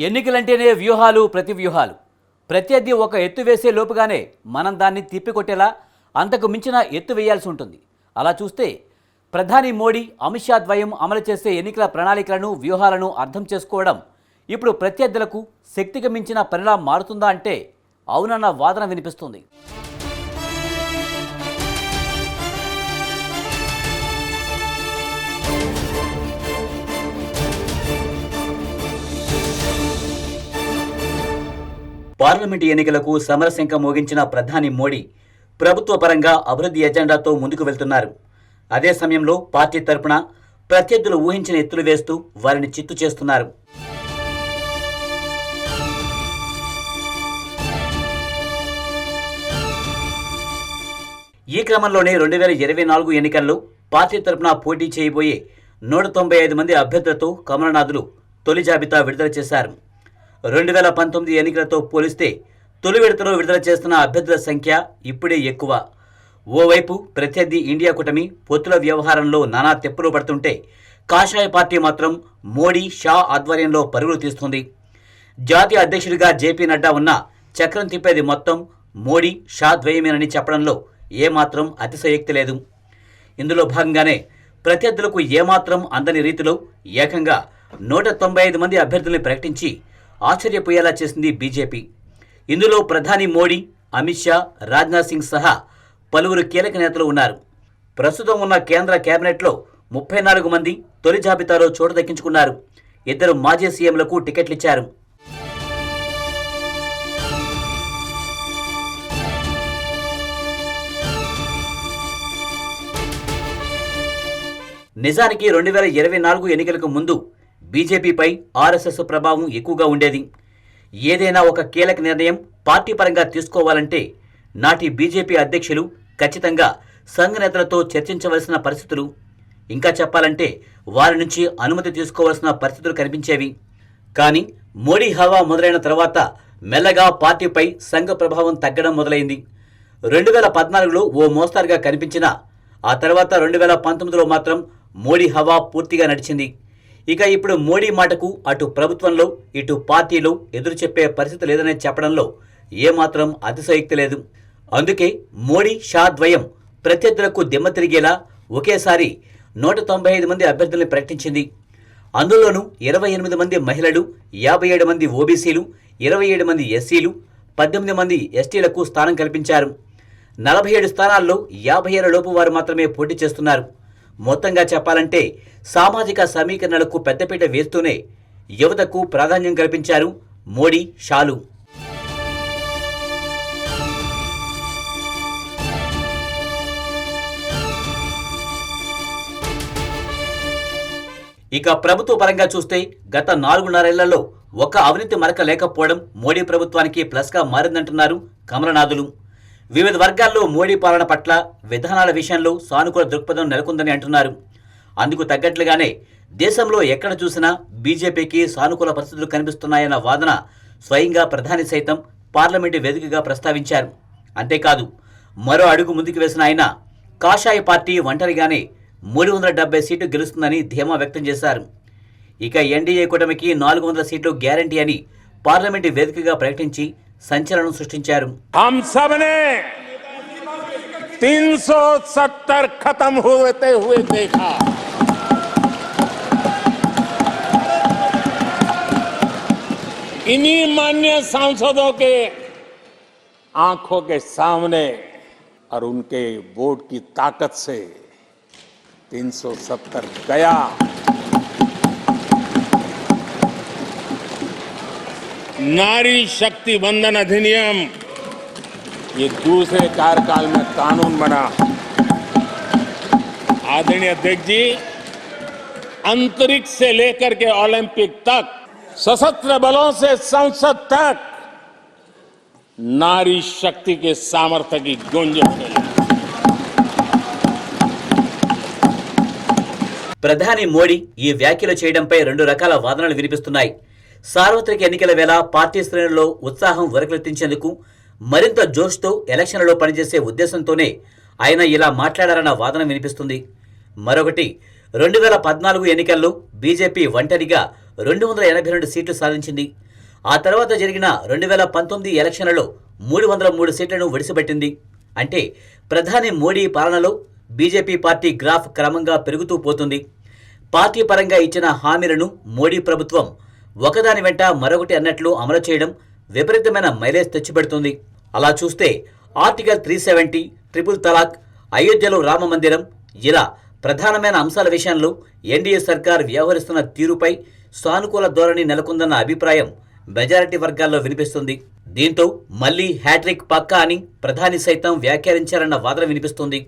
ఎన్నికలంటేనే వ్యూహాలు ప్రతివ్యూహాలు. ప్రత్యర్థి ఒక ఎత్తు వేసే లోపుగానే మనం దాన్ని తిప్పికొట్టేలా అంతకు మించిన ఎత్తు వేయాల్సి ఉంటుంది. అలా చూస్తే ప్రధాని మోడీ, అమిత్ షా ద్వయం అమలు చేసే ఎన్నికల ప్రణాళికలను, వ్యూహాలను అర్థం చేసుకోవడం ఇప్పుడు ప్రత్యర్థులకు శక్తికి మించిన పనిలా మారుతుందా అంటే అవునన్న వాదన వినిపిస్తుంది. పార్లమెంటు ఎన్నికలకు సమరశంఖ మోగించిన ప్రధాని మోడీ ప్రభుత్వ పరంగా అభివృద్ధి ఎజెండాతో ముందుకు వెళ్తున్నారు. అదే సమయంలో పార్టీ తరపున ప్రత్యర్థులు ఊహించిన ఎత్తులు వేస్తూ వారిని చిత్తు చేస్తున్నారు. ఈ క్రమంలోనే 2024 ఎన్నికల్లో పార్టీ తరపున పోటీ చేయబోయే 195 మంది అభ్యర్థులతో కమలనాథులు తొలి జాబితా విడుదల చేశారు. 2019 ఎన్నికలతో పోలిస్తే తొలి విడతలో విడుదల చేస్తున్న అభ్యర్థుల సంఖ్య ఇప్పుడే ఎక్కువ. ఓవైపు ప్రత్యర్థి ఇండియా కూటమి పొత్తుల వ్యవహారంలో నానా తెప్పులు పడుతుంటే, కాషాయ పార్టీ మాత్రం మోడీ, షా ఆధ్వర్యంలో పరుగులు తీస్తుంది. జాతీయ అధ్యక్షుడిగా జేపీ నడ్డా ఉన్న చక్రం తిప్పేది మొత్తం మోడీ, షా ద్వయమేనని చెప్పడంలో ఏమాత్రం అతిశయోక్తి లేదు. ఇందులో భాగంగానే ప్రత్యర్థులకు ఏమాత్రం అందని రీతిలో ఏకంగా 195 మంది అభ్యర్థుల్ని ప్రకటించి ఆశ్చర్యపోయేలా చేసింది బీజేపీ. ఇందులో ప్రధాని మోడీ, అమిత్ షా, రాజ్నాథ్ సింగ్ సహా పలువురు కీలక నేతలు ఉన్నారు. ప్రస్తుతం ఉన్న కేంద్ర కేబినెట్లో 34 మంది తొలి జాబితాలో చోటు దక్కించుకున్నారు. 2 మాజీ సీఎంలకు టికెట్లిచ్చారు. నిజానికి 2024 ఎన్నికలకు ముందు బీజేపీపై ఆర్ఎస్ఎస్ ప్రభావం ఎక్కువగా ఉండేది. ఏదైనా ఒక కీలక నిర్ణయం పార్టీ పరంగా తీసుకోవాలంటే నాటి బీజేపీ అధ్యక్షులు ఖచ్చితంగా సంఘ నేతలతో చర్చించవలసిన పరిస్థితులు, ఇంకా చెప్పాలంటే వారి నుంచి అనుమతి తీసుకోవాల్సిన పరిస్థితులు కనిపించేవి. కానీ మోడీ హవా మొదలైన తర్వాత మెల్లగా పార్టీపై సంఘ ప్రభావం తగ్గడం మొదలైంది. 2014లో ఓ మోస్తారుగా కనిపించినా ఆ తర్వాత 2019లో మాత్రం మోడీ హవా పూర్తిగా నడిచింది. ఇక ఇప్పుడు మోడీ మాటకు అటు ప్రభుత్వంలో ఇటు పార్టీలో ఎదురు చెప్పే పరిస్థితి లేదనే చెప్పడంలో ఏమాత్రం అతిశయోక్తి లేదు. అందుకే మోడీ, షా ద్వయం ప్రత్యర్థులకు దిమ్మ తిరిగేలా ఒకేసారి 195 మంది అభ్యర్థుల్ని ప్రకటించింది. అందులోనూ 28 మంది మహిళలు, 57 మంది ఓబీసీలు, 27 మంది ఎస్సీలు, 18 మంది ఎస్టీలకు స్థానం కల్పించారు. 47 స్థానాల్లో 57 లోపు వారు మాత్రమే పోటీ చేస్తున్నారు. మొత్తంగా చెప్పాలంటే సామాజిక సమీకరణలకు పెద్దపీట వేస్తూనే యువతకు ప్రాధాన్యం కల్పించారు మోడీ, షాలు. ఇక ప్రభుత్వ పరంగా చూస్తే గత 4.5 ఏళ్లలో ఒక్క అవినీతి మరక లేకపోవడం మోడీ ప్రభుత్వానికి ప్లస్గా మారిందంటున్నారు కమలనాథులు. వివిధ వర్గాల్లో మోడీ పాలన పట్ల, విధానాల విషయంలో సానుకూల దృక్పథం నెలకొందని అంటున్నారు. అందుకు తగ్గట్లుగానే దేశంలో ఎక్కడ చూసినా బీజేపీకి సానుకూల పరిస్థితులు కనిపిస్తున్నాయన్న వాదన స్వయంగా ప్రధాని సైతం పార్లమెంటు వేదికగా ప్రస్తావించారు. అంతేకాదు మరో అడుగు ముందుకు వేసిన ఆయన కాషాయ పార్టీ ఒంటరిగానే 370 సీట్లు గెలుస్తుందని ధీమా వ్యక్తం చేశారు. ఇక ఎన్డీఏ కూటమికి 400 సీట్లు గ్యారంటీ అని పార్లమెంటు వేదికగా ప్రకటించి సంచలనం సృష్టించారు. हम सब ने 370 खत्म होते हुए देखा. इन्हीं माननीय सांसदों के आंखों के सामने और उनके वोट की ताकत से 370 गया. नारी शक्ति वंदन अधिनियम ये दूसरे कार्यकाल में कानून बना. आदरणीय अध्यक्ष जी, अंतरिक्ष से लेकर के ओलंपिक तक, सशस्त्र बलों से संसद तक नारी शक्ति के सामर्थ्य की गूंज मिली. ప్రధాని మోడీ ఈ వ్యాఖ్యలు చేయడంపై 2 రకాల వాదనలు వినిపిస్తున్నాయి. సార్వత్రిక ఎన్నికల వేళ పార్టీ శ్రేణుల్లో ఉత్సాహం ఉరకలెత్తించేందుకు, మరింత జోష్తో ఎలక్షన్లలో పనిచేసే ఉద్దేశంతోనే ఆయన ఇలా మాట్లాడారన్న వాదన వినిపిస్తుంది. మరొకటి 2014 ఎన్నికల్లో బీజేపీ ఒంటరిగా 282 సీట్లు సాధించింది. ఆ తర్వాత జరిగిన 2019 ఎలక్షన్లలో 303 సీట్లను విడిసిపెట్టింది. అంటే ప్రధాని మోడీ పాలనలో బీజేపీ పార్టీ గ్రాఫ్ క్రమంగా పెరుగుతూ పోతుంది. పార్టీ పరంగా ఇచ్చిన హామీలను మోడీ ప్రభుత్వం ఒకదాని వెంట మరొకటి అన్నట్లు అమలు చేయడం విపరీతమైన మైలేజ్ తెచ్చిపెడుతుంది. అలా చూస్తే ఆర్టికల్ 370, ట్రిపుల్ తలాక్, అయోధ్యలో రామ మందిరం ఇలా ప్రధానమైన అంశాల విషయంలో ఎన్డీఏ సర్కార్ వ్యవహరిస్తున్న తీరుపై సానుకూల ధోరణి నెలకొందన్న అభిప్రాయం మెజారిటీ వర్గాల్లో వినిపిస్తుంది. దీంతో మళ్లీ హ్యాట్రిక్ పక్కా అని ప్రధాని సైతం వ్యాఖ్యానించారన్న వాదన వినిపిస్తుంది.